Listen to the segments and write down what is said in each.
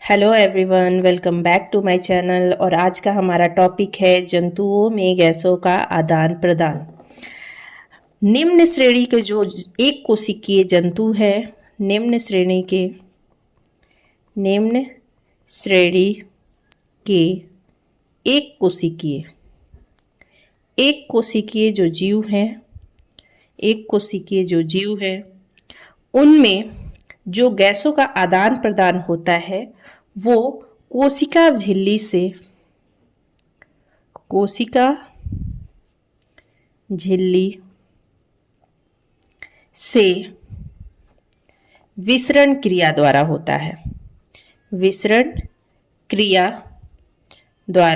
Hello everyone, welcome back to my channel. और आज का हमारा टॉपिक है जंतुओं में गैसों का आदान प्रदान। निम्न श्रेणी के जो एक कोशिकीय जंतु है, निम्न श्रेणी के एक कोशिकीय जो जीव हैं उनमें जो गैसों का आदान प्रदान होता है वो कोशिका झिल्ली से विसरण क्रिया द्वारा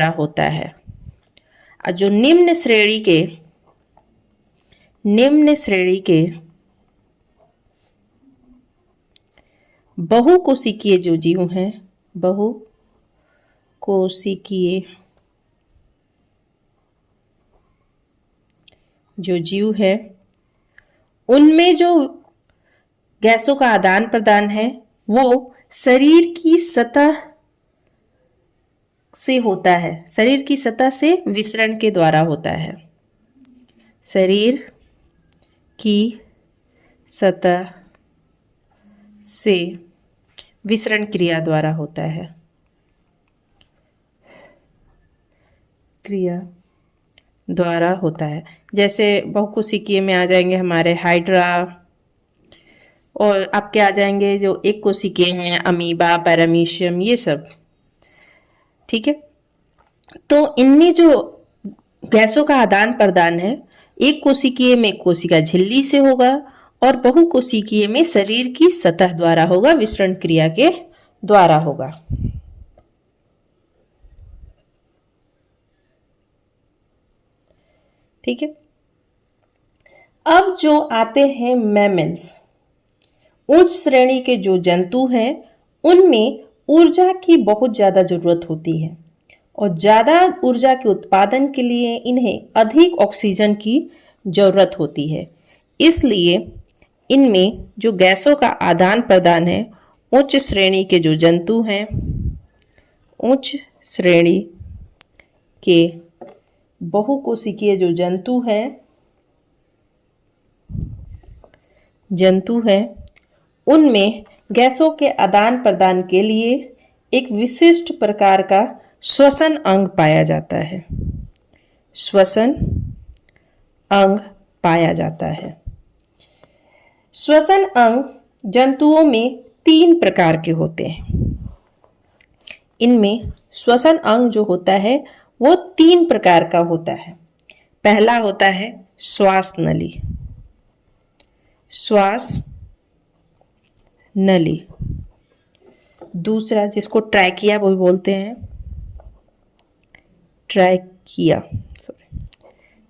होता है। और जो निम्न श्रेणी के बहुकोशिकीय जो जीव हैं, उनमें जो गैसों का आदान प्रदान है वो शरीर की सतह से होता है, शरीर की सतह से विसरण के द्वारा होता है। शरीर की सतह से विसरण क्रिया द्वारा होता है। जैसे बहुकोशिकीय में आ जाएंगे हमारे हाइड्रा, और आपके आ जाएंगे जो एक कोशिकीय हैं अमीबा, पैरामीशियम, ये सब। ठीक है, तो इनमें जो गैसों का आदान प्रदान है एक कोशिकीय में कोशिका झिल्ली से होगा और बहुकोशिकीय में शरीर की सतह द्वारा होगा, विसरण क्रिया के द्वारा होगा। ठीक है, अब जो आते हैं मैमल्स, उच्च श्रेणी के जो जंतु हैं उनमें ऊर्जा की बहुत ज्यादा जरूरत होती है और ज्यादा ऊर्जा के उत्पादन के लिए इन्हें अधिक ऑक्सीजन की जरूरत होती है। इसलिए इनमें जो गैसों का आदान प्रदान है, उच्च श्रेणी के जो जंतु हैं, उच्च श्रेणी के बहुकोशिकीय जो जंतु हैं उनमें गैसों के आदान प्रदान के लिए एक विशिष्ट प्रकार का श्वसन अंग पाया जाता है। श्वसन अंग जंतुओं में 3 प्रकार के होते हैं। इनमें श्वसन अंग जो होता है वो 3 प्रकार का होता है। पहला होता है श्वास नली, दूसरा जिसको ट्रैकिया भी बोलते हैं,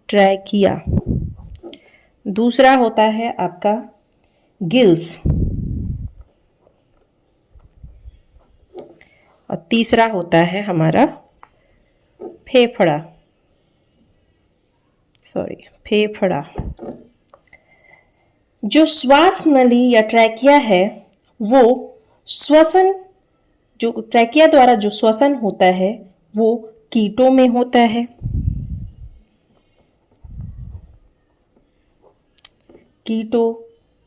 ट्रैकिया। दूसरा होता है आपका गिल्स, और तीसरा होता है हमारा फेफड़ा। जो श्वास नली या ट्रैकिया है वो ट्रैकिया द्वारा जो श्वसन होता है वो कीटों में होता है। कीटों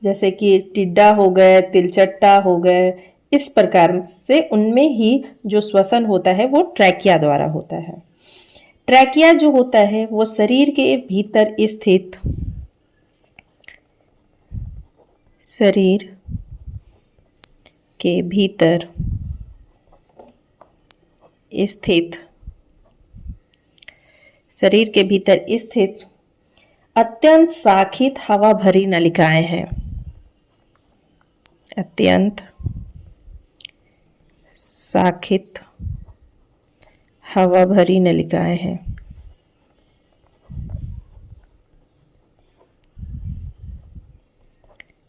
जैसे कि टिड्डा हो गए, तिलचट्टा हो गए, इस प्रकार से उनमें ही जो श्वसन होता है वो ट्रैकिया द्वारा होता है। ट्रैकिया जो होता है वो शरीर के भीतर स्थित अत्यंत शाखित हवा भरी नलिकाएं हैं।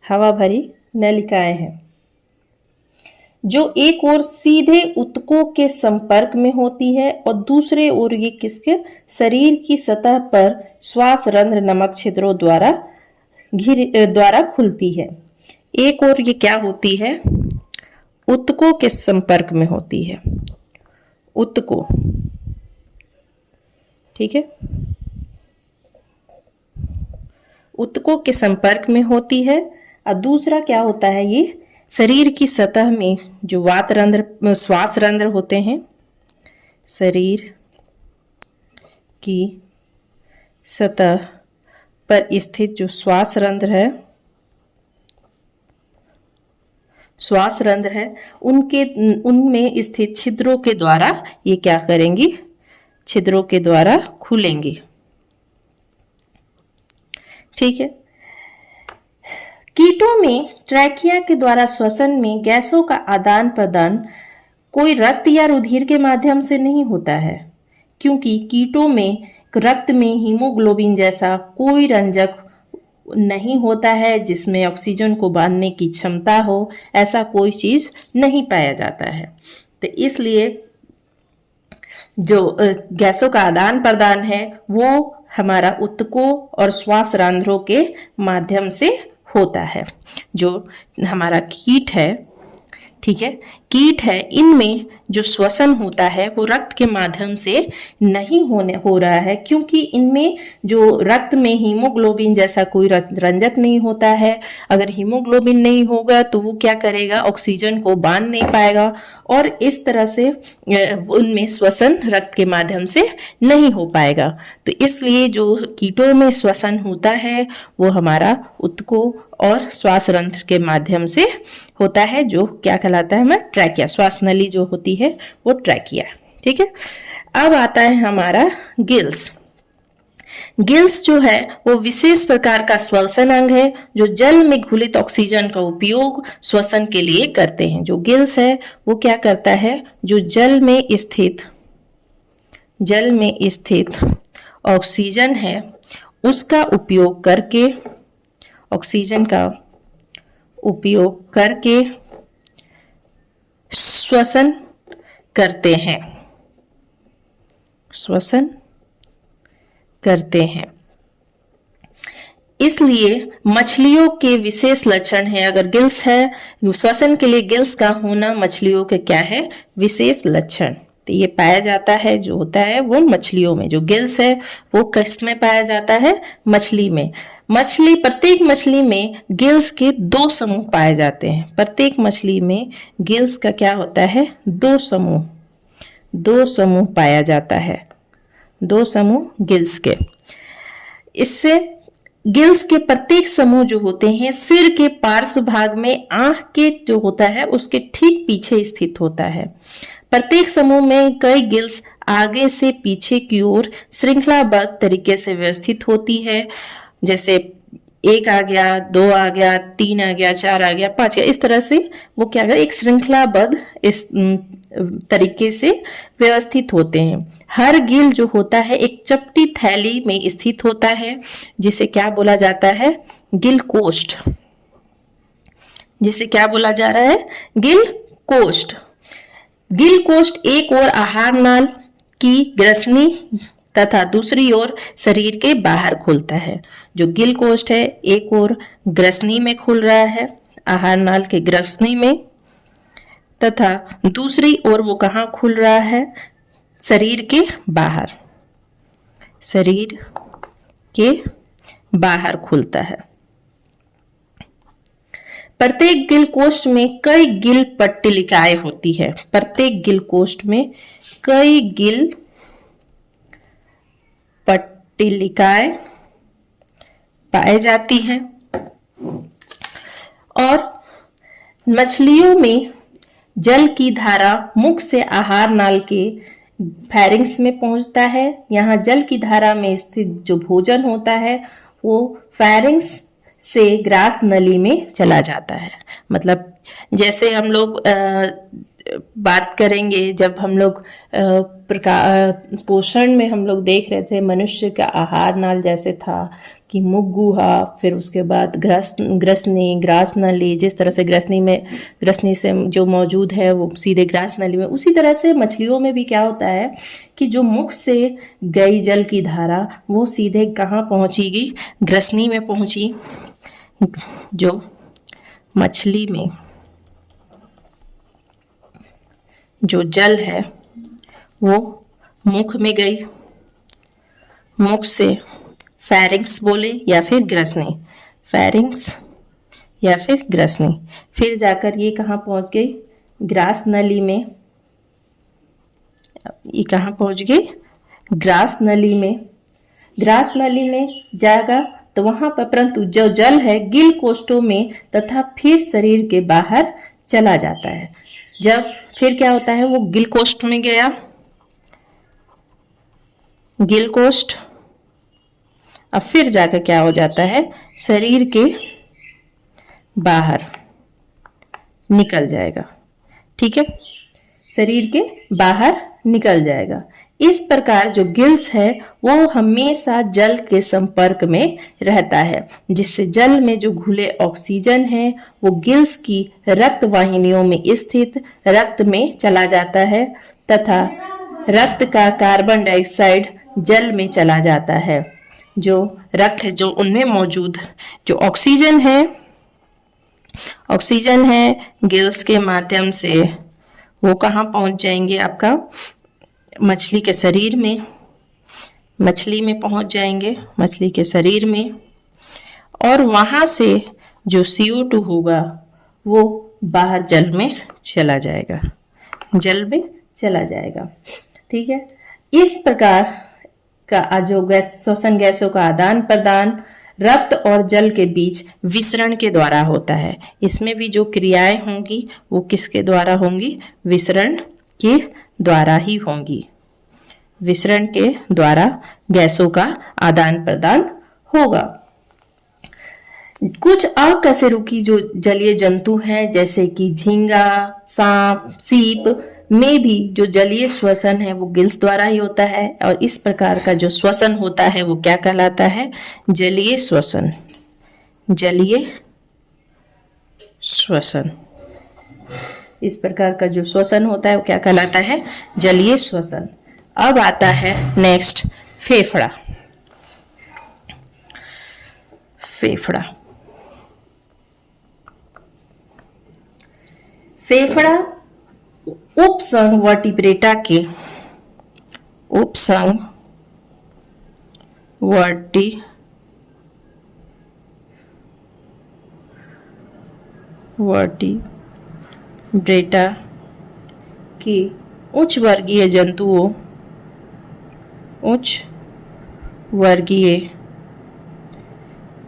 हवा भरी नलिकाएं हैं। जो एक ओर सीधे ऊतकों के संपर्क में होती है और दूसरे ओर ये किसके शरीर की सतह पर श्वास रंध्र नमक छिद्रों द्वारा खुलती है। एक ओर ये क्या होती है, ऊतकों के संपर्क में होती है। ऊतकों, ठीक है, ऊतकों के संपर्क में होती है। और दूसरा क्या होता है, ये शरीर की सतह में जो वातरंध्र श्वास रंध्र होते हैं, शरीर की सतह पर स्थित जो श्वास रंध्र है, श्वास रंध्र है, उनमें स्थित छिद्रों के द्वारा ये क्या करेंगी, छिद्रों के द्वारा खुलेंगी। ठीक है। कीटों में ट्रैकिया के द्वारा श्वसन में गैसों का आदान प्रदान कोई रक्त या रुधिर के माध्यम से नहीं होता है, क्योंकि कीटों में रक्त में हीमोग्लोबिन जैसा कोई रंजक नहीं होता है जिसमें ऑक्सीजन को बांधने की क्षमता हो, ऐसा कोई चीज नहीं पाया जाता है। तो इसलिए जो गैसों का आदान प्रदान है वो हमारा ऊतकों और श्वास रंध्रों के माध्यम से होता है। जो हमारा कीट है, ठीक है, कीट है, इनमें जो श्वसन होता है वो रक्त के माध्यम से नहीं हो रहा है, क्योंकि इनमें जो रक्त में हीमोग्लोबिन जैसा कोई रंजक नहीं होता है। अगर हीमोग्लोबिन नहीं होगा तो वो क्या करेगा, ऑक्सीजन को बांध नहीं पाएगा और इस तरह से उनमें श्वसन रक्त के माध्यम से नहीं हो पाएगा। तो इसलिए जो कीटों में श्वसन होता है वो हमारा ऊतकों और श्वास रंध्र के माध्यम से होता है, जो क्या कहलाता है हमारा ट्रैकिया, श्वास नली जो होती है वो ट्रैकिया। ठीक है। अब आता है हमारा गिल्स। गिल्स जो है वो विशेष प्रकार का श्वसन अंग है जो जल में घुलित ऑक्सीजन का उपयोग श्वसन के लिए करते हैं। जो गिल्स है वो क्या करता है, जो जल में स्थित ऑक्सीजन है उसका उपयोग करके, ऑक्सीजन का उपयोग करके श्वसन करते हैं, श्वसन करते हैं। इसलिए मछलियों के विशेष लक्षण है, अगर गिल्स है, श्वसन के लिए गिल्स का होना मछलियों के क्या है, विशेष लक्षण। तो ये पाया जाता है, जो होता है वो मछलियों में, जो गिल्स है वो किस में पाया जाता है, मछली में। प्रत्येक मछली में गिल्स के 2 समूह पाए जाते हैं। प्रत्येक मछली में गिल्स का क्या होता है, 2 समूह पाया जाता है, 2 समूह गिल्स के। इससे गिल्स के प्रत्येक समूह जो होते हैं सिर के पार्श्व भाग में आंख के जो होता है उसके ठीक पीछे स्थित होता है। प्रत्येक समूह में कई गिल्स आगे से पीछे की ओर श्रृंखलाबद्ध तरीके से व्यवस्थित होती है, जैसे 1 आ गया, 2 आ गया, 3 आ गया, 4 आ गया, 5 गया, इस तरह से वो क्या कर, एक श्रृंखलाबद्ध इस तरीके से व्यवस्थित होते हैं। हर गिल जो होता है एक चपटी थैली में स्थित होता है, जिसे क्या बोला जाता है, गिल कोष्ठ। जिसे क्या बोला जा रहा है, गिल कोष्ठ। गिल कोष्ठ एक ओर आहार नाल की ग्रसनी तथा दूसरी ओर शरीर के बाहर खुलता है। जो गिल कोष्ठ है एक ओर ग्रसनी में खुल रहा है, आहार नाल के ग्रसनी में, तथा दूसरी ओर वो कहाँ खुल रहा है, शरीर के बाहर, शरीर के बाहर खुलता है। प्रत्येक गिल कोष्ठ में कई गिल पट्टिलिकाएं होती है। प्रत्येक गिल कोष्ठ में कई गिल पट्टिलिकाएं पाए जाती हैं। और मछलियों में जल की धारा मुख से आहार नाल के फैरिंग्स में पहुंचता है। यहाँ जल की धारा में स्थित जो भोजन होता है वो फैरिंग्स से ग्रास नली में चला जाता है। मतलब जैसे हम लोग बात करेंगे, जब हम लोग पोषण में हम लोग देख रहे थे, मनुष्य का आहार नाल जैसे था कि मुख गुहा, फिर उसके बाद ग्रसनी, ग्रास नली, जिस तरह से ग्रसनी से जो मौजूद है वो सीधे ग्रास नली में, उसी तरह से मछलियों में भी क्या होता है कि जो मुख से गई जल की धारा वो सीधे कहाँ पहुंचेगी, ग्रसनी में पहुंची। जो मछली में जो जल है वो मुख में गई, मुख से फेरिंक्स बोले या फिर ग्रसनी, फेरिंक्स या फिर ग्रसनी, फिर जाकर ये कहाँ पहुंच गई, ग्रास नली में। ये कहाँ पहुंच गई, ग्रास नली में। ग्रास नली में जाएगा तो वहां पर परंतु जो जल है गिल कोष्ठों में तथा फिर शरीर के बाहर चला जाता है। जब फिर क्या होता है, वो गिल कोष्ठ में गया, गिल कोष्ठ, अब फिर जाकर क्या हो जाता है, शरीर के बाहर निकल जाएगा। ठीक है, शरीर के बाहर निकल जाएगा। इस प्रकार जो गिल्स है वो हमेशा जल के संपर्क में रहता है, जिससे जल में जो घुले ऑक्सीजन है वो गिल्स की रक्त वाहिनियों में स्थित रक्त में चला जाता है तथा रक्त का कार्बन डाइऑक्साइड जल में चला जाता है। जो रक्त है, जो उनमें मौजूद जो ऑक्सीजन है गिल्स के माध्यम से वो कहाँ पहुंच जाएंगे, आपका मछली के शरीर में, मछली में पहुंच जाएंगे, मछली के शरीर में, और वहां से जो CO2 होगा वो बाहर जल में चला जाएगा, जल में चला जाएगा। ठीक है, इस प्रकार का जो गैस श्वसन गैसों का आदान प्रदान रक्त और जल के बीच विसरण के द्वारा होता है। इसमें भी जो क्रियाएं होंगी वो किसके द्वारा होंगी, विसरण के द्वारा ही होंगी। विसरण के द्वारा गैसों का आदान प्रदान होगा। कुछ अकशेरुकी जो जलीय जंतु हैं जैसे कि झींगा, सांप, सीप में भी जो जलीय श्वसन है वो गिल्स द्वारा ही होता है, और इस प्रकार का जो श्वसन होता है वो क्या कहलाता है, जलीय श्वसन, जलीय श्वसन। इस प्रकार का जो श्वसन होता है वो क्या कहलाता है, जलीय श्वसन। अब आता है नेक्स्ट फेफड़ा। फेफड़ा, फेफड़ा उपसंघ वर्टिब्रेटा के, उपसंघ वर्टिब्रेटा के उच्च वर्गीय जंतुओं, उच्च वर्गीय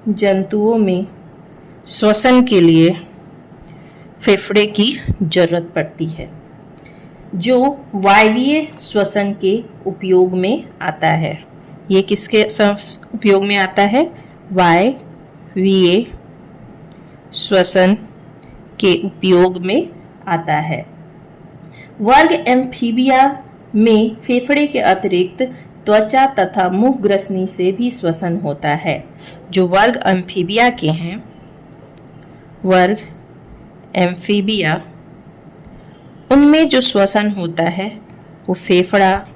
जंतुओं में श्वसन के लिए फेफड़े की जरूरत पड़ती है, जो वायवीय श्वसन के उपयोग में आता है। ये किसके उपयोग में आता है, वायवीय श्वसन के उपयोग में आता है। वर्ग एम्फीबिया में फेफड़े के अतिरिक्त त्वचा तथा मुख ग्रसनी से भी श्वसन होता है। जो वर्ग एम्फीबिया के हैं, वर्ग एम्फीबिया, उनमें जो श्वसन होता है वो फेफड़ा,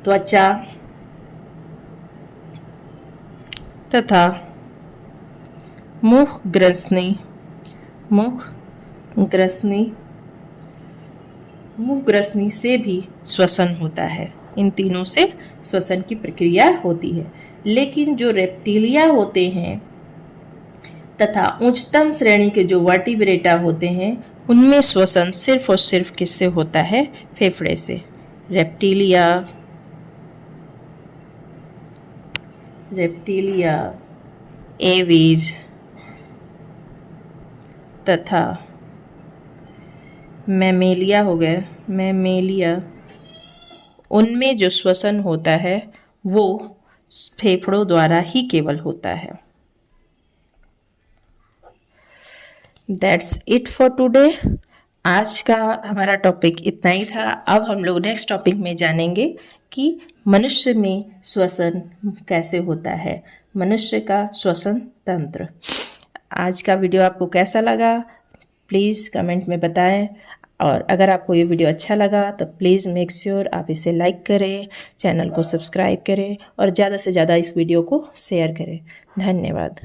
त्वचा तथा मुख ग्रसनी से भी श्वसन होता है। इन तीनों से श्वसन की प्रक्रिया होती है। लेकिन जो रेप्टिलिया होते हैं तथा उच्चतम श्रेणी के जो वर्टिब्रेटा होते हैं उनमें श्वसन सिर्फ और सिर्फ किससे होता है, फेफड़े से। रेप्टिलिया, एवीज तथा मैमेलिया हो गए, मैमेलिया, उनमें जो श्वसन होता है वो फेफड़ों द्वारा ही केवल होता है। That's it for today. आज का हमारा टॉपिक इतना ही था। अब हम लोग नेक्स्ट टॉपिक में जानेंगे कि मनुष्य में श्वसन कैसे होता है, मनुष्य का श्वसन तंत्र। आज का वीडियो आपको कैसा लगा प्लीज़ कमेंट में बताएं, और अगर आपको ये वीडियो अच्छा लगा तो प्लीज़ मेक श्योर आप इसे लाइक करें, चैनल को सब्सक्राइब करें और ज़्यादा से ज़्यादा इस वीडियो को शेयर करें। धन्यवाद।